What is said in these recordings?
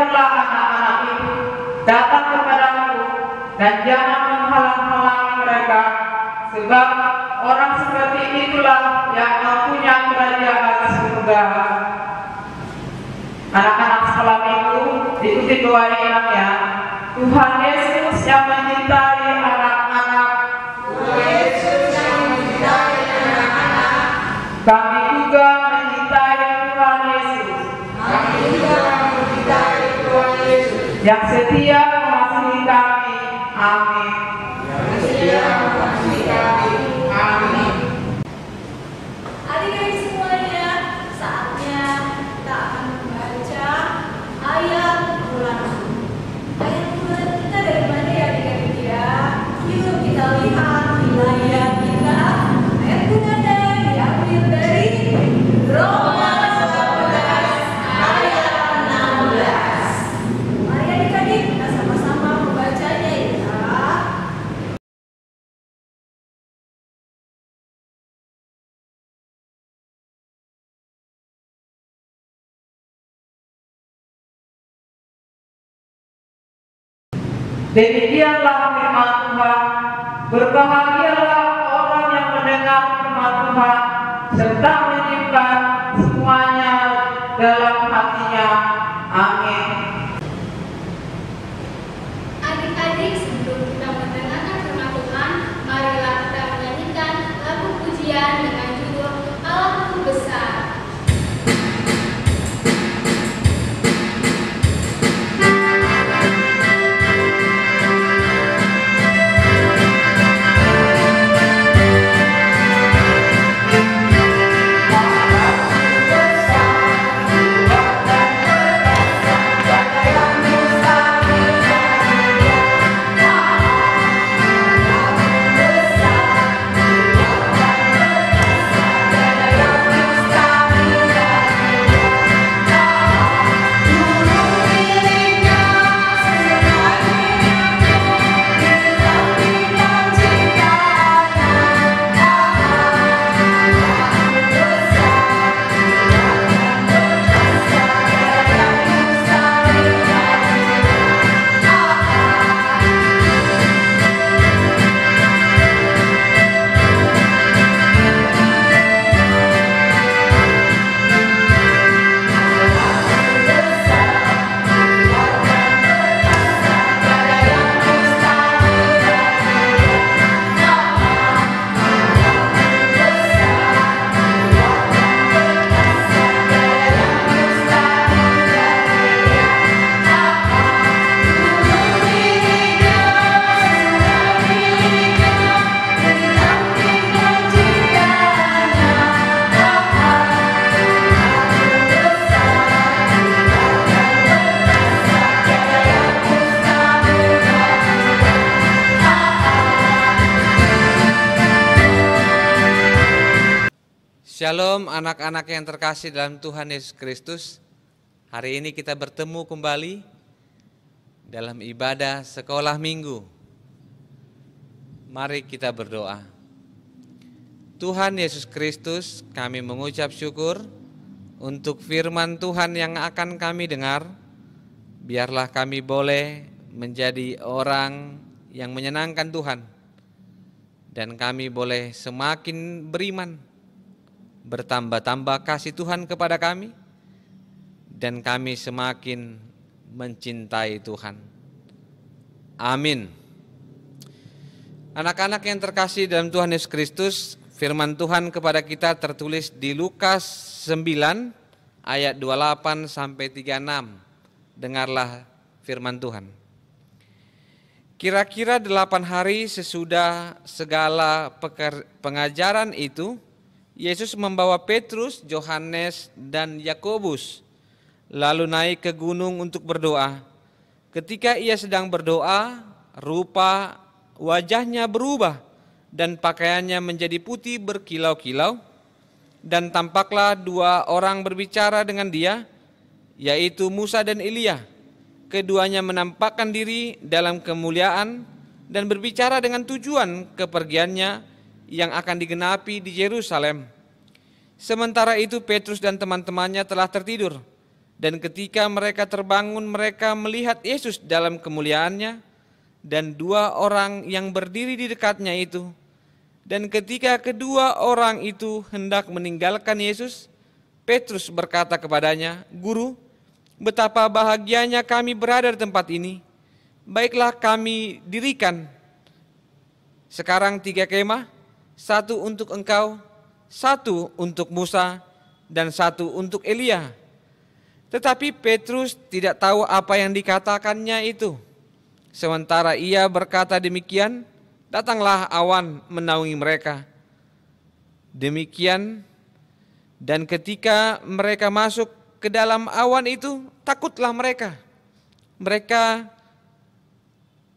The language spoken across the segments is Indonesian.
biarlah anak-anak itu datang kepadaku dan jangan menghalang-halangi mereka, sebab orang seperti itulah yang mempunyai kerajaan surga. Anak-anak sekolah minggu diikuti doa imamnya. Tuhan Yesus yang mencintai anak-anak, Tuhan Yesus yang mencintai anak-anak, kami juga mencintai Tuhan Yesus, kami juga mencintai Tuhan Yesus, yang setia mengasihi kami. Amin. yang setia mengasihi kami. Amin. Adik-adik semuanya, saatnya kita akan membaca ayat ulangan. Ayat ulangan kita dari mana ya adik-adik ya? Yuk kita lihat wilayah kita. Ayat ulangan diambil dari Roma 11 ayat 16. Mari adik-adik kita sama-sama membacanya ya. Demikianlah firman Tuhan. Berbahagialah orang yang mendengar firman Tuhan serta menyimpan semuanya dalam hatinya. Amin. Adik-adik, sebelum kita mendengarkan firman Tuhan, marilah kita menyanyikan lagu pujian dengan judul Allahku Besar. Shalom anak-anak yang terkasih dalam Tuhan Yesus Kristus. Hari ini kita bertemu kembali dalam ibadah sekolah minggu. Mari kita berdoa. Tuhan Yesus Kristus, kami mengucap syukur untuk firman Tuhan yang akan kami dengar. Biarlah kami boleh menjadi orang yang menyenangkan Tuhan, dan kami boleh semakin beriman, bertambah-tambah kasih Tuhan kepada kami, dan kami semakin mencintai Tuhan. Amin. Anak-anak yang terkasih dalam Tuhan Yesus Kristus, firman Tuhan kepada kita tertulis di Lukas 9 ayat 28 sampai 36. Dengarlah firman Tuhan. Kira-kira 8 hari sesudah segala pengajaran itu, Yesus membawa Petrus, Yohanes, dan Yakobus lalu naik ke gunung untuk berdoa. Ketika ia sedang berdoa, rupa wajahnya berubah dan pakaiannya menjadi putih berkilau-kilau, dan tampaklah 2 orang berbicara dengan dia, yaitu Musa dan Elia. Keduanya menampakkan diri dalam kemuliaan dan berbicara dengan tujuan kepergiannya yang akan digenapi di Yerusalem. Sementara itu Petrus dan teman-temannya telah tertidur. Dan ketika mereka terbangun, mereka melihat Yesus dalam kemuliaannya dan dua orang yang berdiri di dekatnya itu. Dan ketika kedua orang itu hendak meninggalkan Yesus, Petrus berkata kepadanya, "Guru, betapa bahagianya kami berada di tempat ini. Baiklah kami dirikan sekarang 3 kemah, 1 untuk engkau, 1 untuk Musa, dan 1 untuk Elia." Tetapi Petrus tidak tahu apa yang dikatakannya itu. Sementara ia berkata demikian, datanglah awan menaungi mereka. Demikian, dan ketika mereka masuk ke dalam awan itu, takutlah mereka. Mereka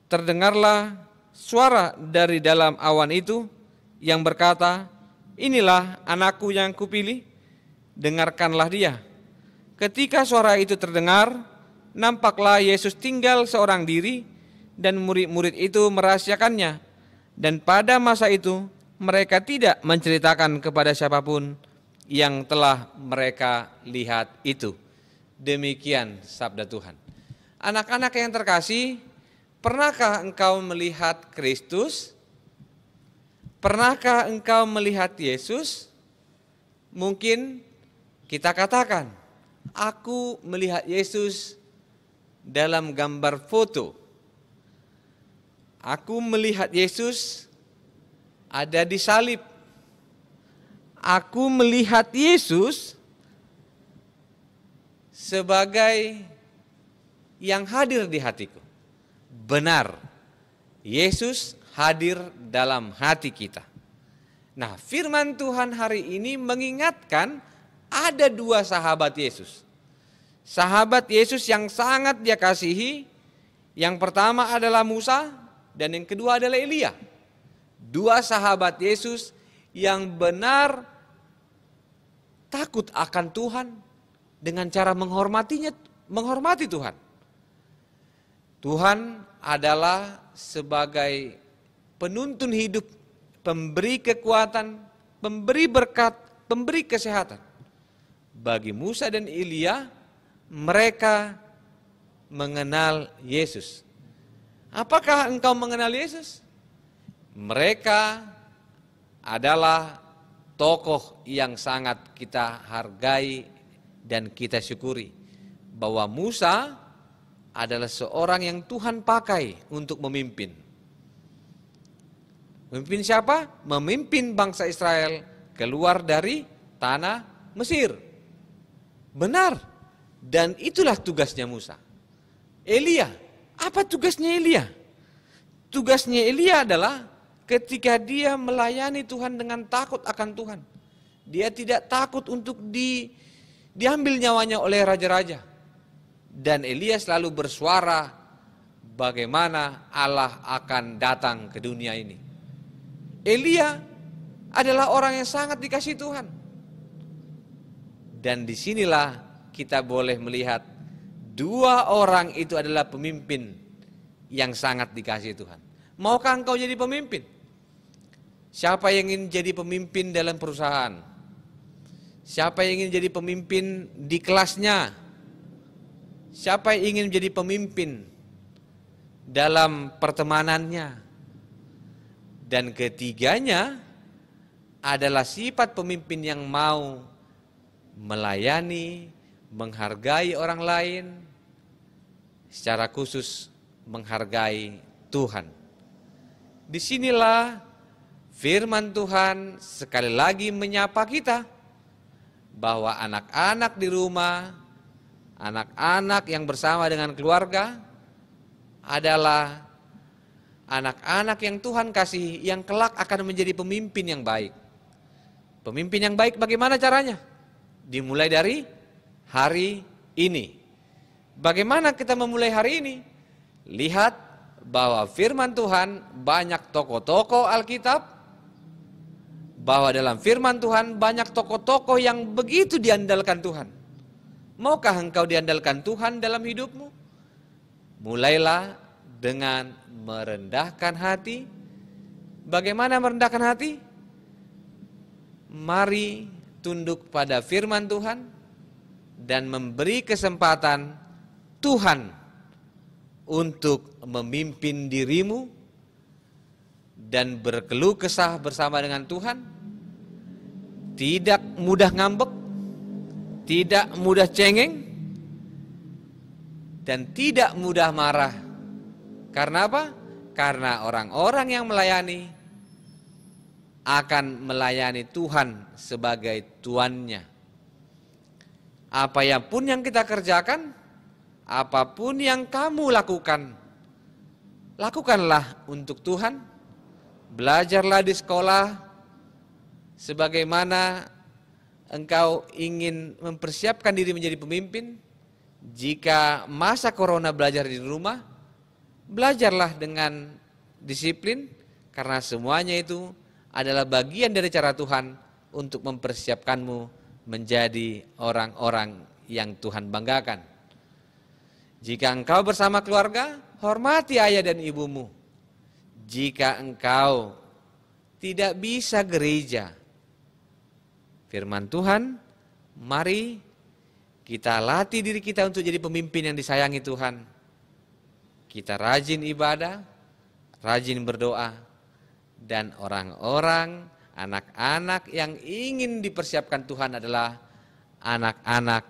terdengarlah suara dari dalam awan itu yang berkata, "Inilah anakku yang kupilih, dengarkanlah dia." Ketika suara itu terdengar, nampaklah Yesus tinggal seorang diri dan murid-murid itu merahasiakannya. Dan pada masa itu mereka tidak menceritakan kepada siapapun yang telah mereka lihat itu. Demikian sabda Tuhan. Anak-anak yang terkasih, pernahkah engkau melihat Kristus? Pernahkah engkau melihat Yesus? Mungkin kita katakan, aku melihat Yesus dalam gambar foto. Aku melihat Yesus ada di salib. Aku melihat Yesus sebagai yang hadir di hatiku. Benar, Yesus hadir dalam hati kita. Nah, firman Tuhan hari ini mengingatkan ada 2 sahabat Yesus. Sahabat Yesus yang sangat dia kasihi. Yang pertama adalah Musa dan yang kedua adalah Elia. 2 sahabat Yesus yang benar takut akan Tuhan dengan cara menghormati Tuhan. Tuhan adalah sebagai penuntun hidup, pemberi kekuatan, pemberi berkat, pemberi kesehatan. Bagi Musa dan Elia, mereka mengenal Yesus. Apakah engkau mengenal Yesus? Mereka adalah tokoh yang sangat kita hargai dan kita syukuri. Bahwa Musa adalah seorang yang Tuhan pakai untuk memimpin. Memimpin siapa? Memimpin bangsa Israel keluar dari tanah Mesir. Benar. Dan itulah tugasnya Musa. Elia, apa tugasnya Elia? Tugasnya Elia adalah ketika dia melayani Tuhan dengan takut akan Tuhan. Dia tidak takut untuk diambil nyawanya oleh raja-raja. Dan Elia selalu bersuara bagaimana Allah akan datang ke dunia ini. Elia adalah orang yang sangat dikasihi Tuhan. Dan disinilah kita boleh melihat 2 orang itu adalah pemimpin yang sangat dikasihi Tuhan. Maukah engkau jadi pemimpin? Siapa yang ingin jadi pemimpin dalam perusahaan? Siapa yang ingin jadi pemimpin di kelasnya? Siapa yang ingin menjadi pemimpin dalam pertemanannya? Dan ketiganya adalah sifat pemimpin yang mau melayani, menghargai orang lain, secara khusus menghargai Tuhan. Disinilah firman Tuhan sekali lagi menyapa kita bahwa anak-anak di rumah, anak-anak yang bersama dengan keluarga adalah anak-anak yang Tuhan kasih, yang kelak akan menjadi pemimpin yang baik. Pemimpin yang baik bagaimana caranya? Dimulai dari hari ini. Bagaimana kita memulai hari ini? Lihat bahwa firman Tuhan banyak tokoh-tokoh Alkitab, bahwa dalam firman Tuhan banyak tokoh-tokoh yang begitu diandalkan Tuhan. Maukah engkau diandalkan Tuhan dalam hidupmu? Mulailah dengan merendahkan hati. Bagaimana merendahkan hati? Mari tunduk pada firman Tuhan dan memberi kesempatan Tuhan untuk memimpin dirimu dan berkeluh kesah bersama dengan Tuhan. Tidak mudah ngambek, tidak mudah cengeng, dan tidak mudah marah. Karena apa? Karena orang-orang yang melayani akan melayani Tuhan sebagai tuannya. Apapun yang kita kerjakan, apapun yang kamu lakukan, lakukanlah untuk Tuhan. Belajarlah di sekolah sebagaimana engkau ingin mempersiapkan diri menjadi pemimpin. Jika masa corona belajar di rumah, belajarlah dengan disiplin, karena semuanya itu adalah bagian dari cara Tuhan untuk mempersiapkanmu menjadi orang-orang yang Tuhan banggakan. Jika engkau bersama keluarga, hormati ayah dan ibumu. Jika engkau tidak bisa gereja, firman Tuhan, mari kita latih diri kita untuk jadi pemimpin yang disayangi Tuhan. Kita rajin ibadah, rajin berdoa, dan orang-orang, anak-anak yang ingin dipersiapkan Tuhan adalah anak-anak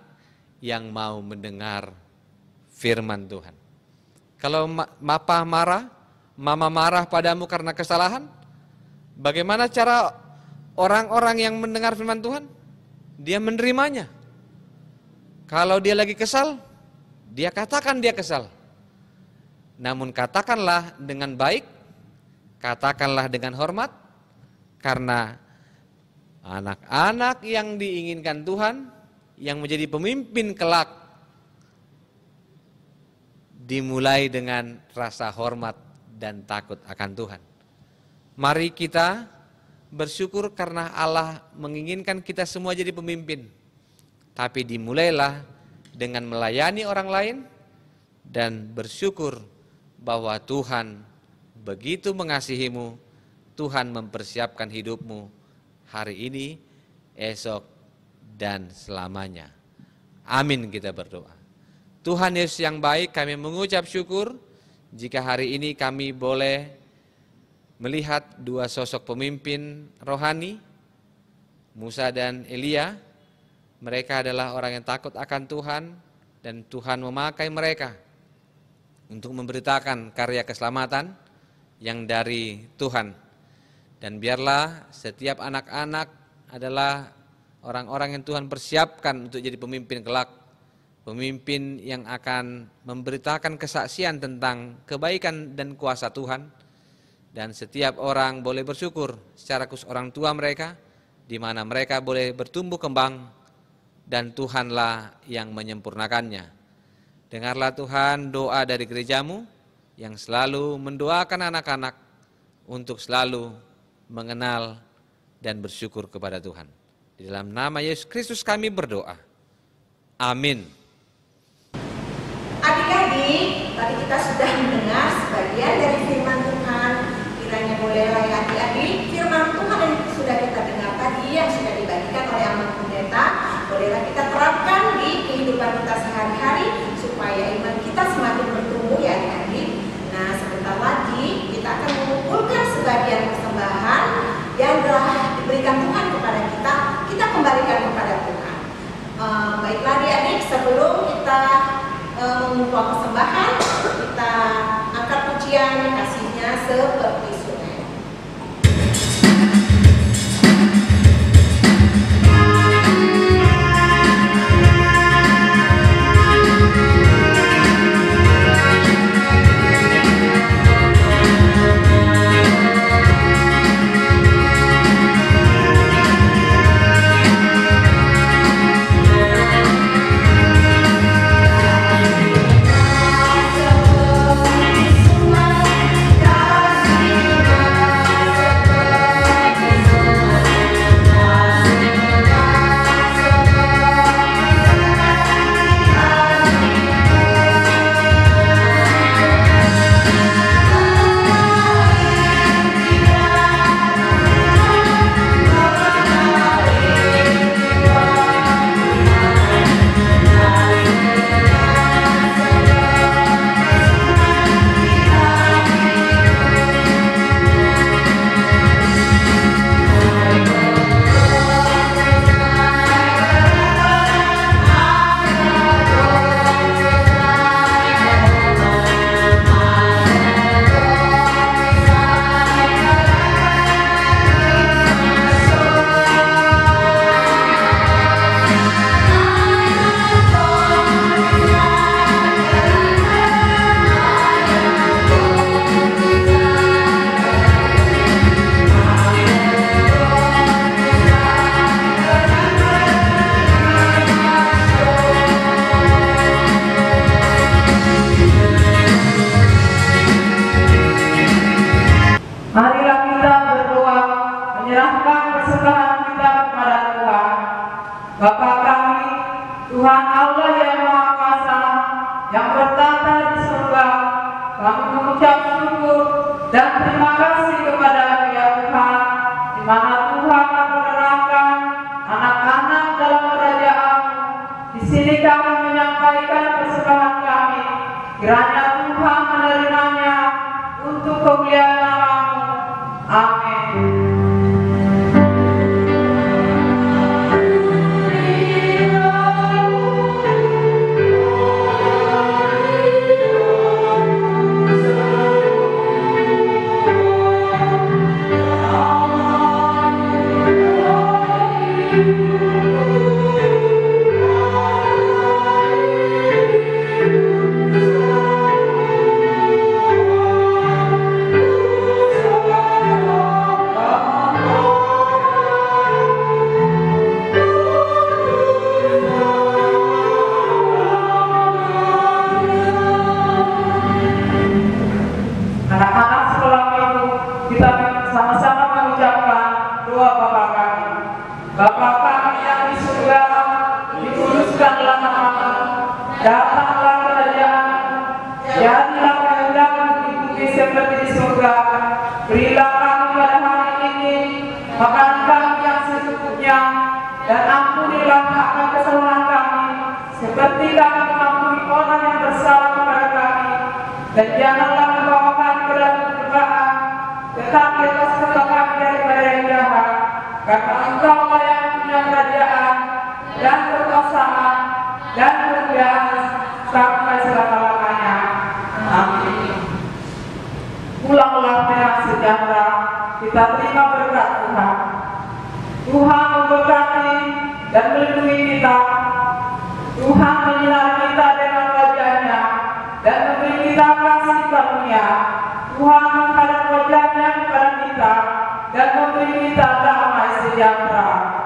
yang mau mendengar firman Tuhan. Kalau mama marah padamu karena kesalahan, bagaimana cara orang-orang yang mendengar firman Tuhan? Dia menerimanya. Kalau dia lagi kesal, dia katakan dia kesal. Namun katakanlah dengan baik, katakanlah dengan hormat, karena anak-anak yang diinginkan Tuhan, yang menjadi pemimpin kelak, dimulai dengan rasa hormat dan takut akan Tuhan. Mari kita bersyukur karena Allah menginginkan kita semua jadi pemimpin. Tapi dimulailah dengan melayani orang lain dan bersyukur bahwa Tuhan begitu mengasihimu. Tuhan mempersiapkan hidupmu hari ini, esok, dan selamanya. Amin, kita berdoa. Tuhan Yesus yang baik, kami mengucap syukur jika hari ini kami boleh melihat dua sosok pemimpin rohani, Musa dan Elia. Mereka adalah orang yang takut akan Tuhan, dan Tuhan memakai mereka untuk memberitakan karya keselamatan yang dari Tuhan. Dan biarlah setiap anak-anak adalah orang-orang yang Tuhan persiapkan untuk jadi pemimpin kelak. Pemimpin yang akan memberitakan kesaksian tentang kebaikan dan kuasa Tuhan. Dan setiap orang boleh bersyukur secara khusus orang tua mereka, di mana mereka boleh bertumbuh kembang, dan Tuhanlah yang menyempurnakannya. Dengarlah Tuhan doa dari gerejamu yang selalu mendoakan anak-anak untuk selalu mengenal dan bersyukur kepada Tuhan. Di dalam nama Yesus Kristus kami berdoa. Amin. Adik-adik, tadi kita sudah mendengar sebagian dari firman Tuhan. Kiranya bolehlah ya adik-adik, firman Tuhan yang sudah kita dengar tadi, yang sudah dibagikan oleh Amat Pendeta, bolehlah kita terapkan di kehidupan kita sehari-hari supaya iman kita semakin bertumbuh ya adik-adik. Nah, sebentar lagi kita akan mengumpulkan sebagian persembahan yang telah diberikan Tuhan kepada kita, kita kembalikan kepada Tuhan. Baiklah adik-adik, sebelum kita mengumpulkan persembahan, kita angkat pujian kasihnya seperti sungai. Kasih Tuhan Allah yang Maha Kuasa, yang bertata di surga, kami mengucap syukur dan terima kasih kepada-Mu ya Tuhan, di mana Tuhan memperkenalkan anak-anak dalam kerajaan-Mu. Di sini kami menyampaikan persembahan kami, kiranya Tuhan menerimanya untuk kemuliaan nama-Mu. Amin. Anak-anak sekolah minggu, kita sama-sama mengucapkan doa Bapa kami. Bapa kami yang di surga, dikuduskanlah nama-Mu, datanglah kerajaan-Mu, jadilah kehendak-Mu di bumi seperti di surga. Berilah kami pada hari ini makanan kami yang secukupnya, dan ampunilah akan kesalahan kami, seperti kami mengampuni orang yang bersalah kepada kami. Dan janganlah membawa kami ke dalam pencobaan, tetapi lepaskanlah kami daripada yang jahat. Karena Engkau-Lah yang punya kerajaan dan kekuasaan dan kemuliaan sampai selama-lamanya. Amin. Pulanglah dengan sejahtera, kita terima berkat Tuhan. Tuhan memberkati dan melindungi kita. Tuhan menyinari kita dengan wajah-Nya dan memberi kita kasih karunia. Tuhan menghadap wajah-Nya kepada kita dan memberi kita damai sejahtera.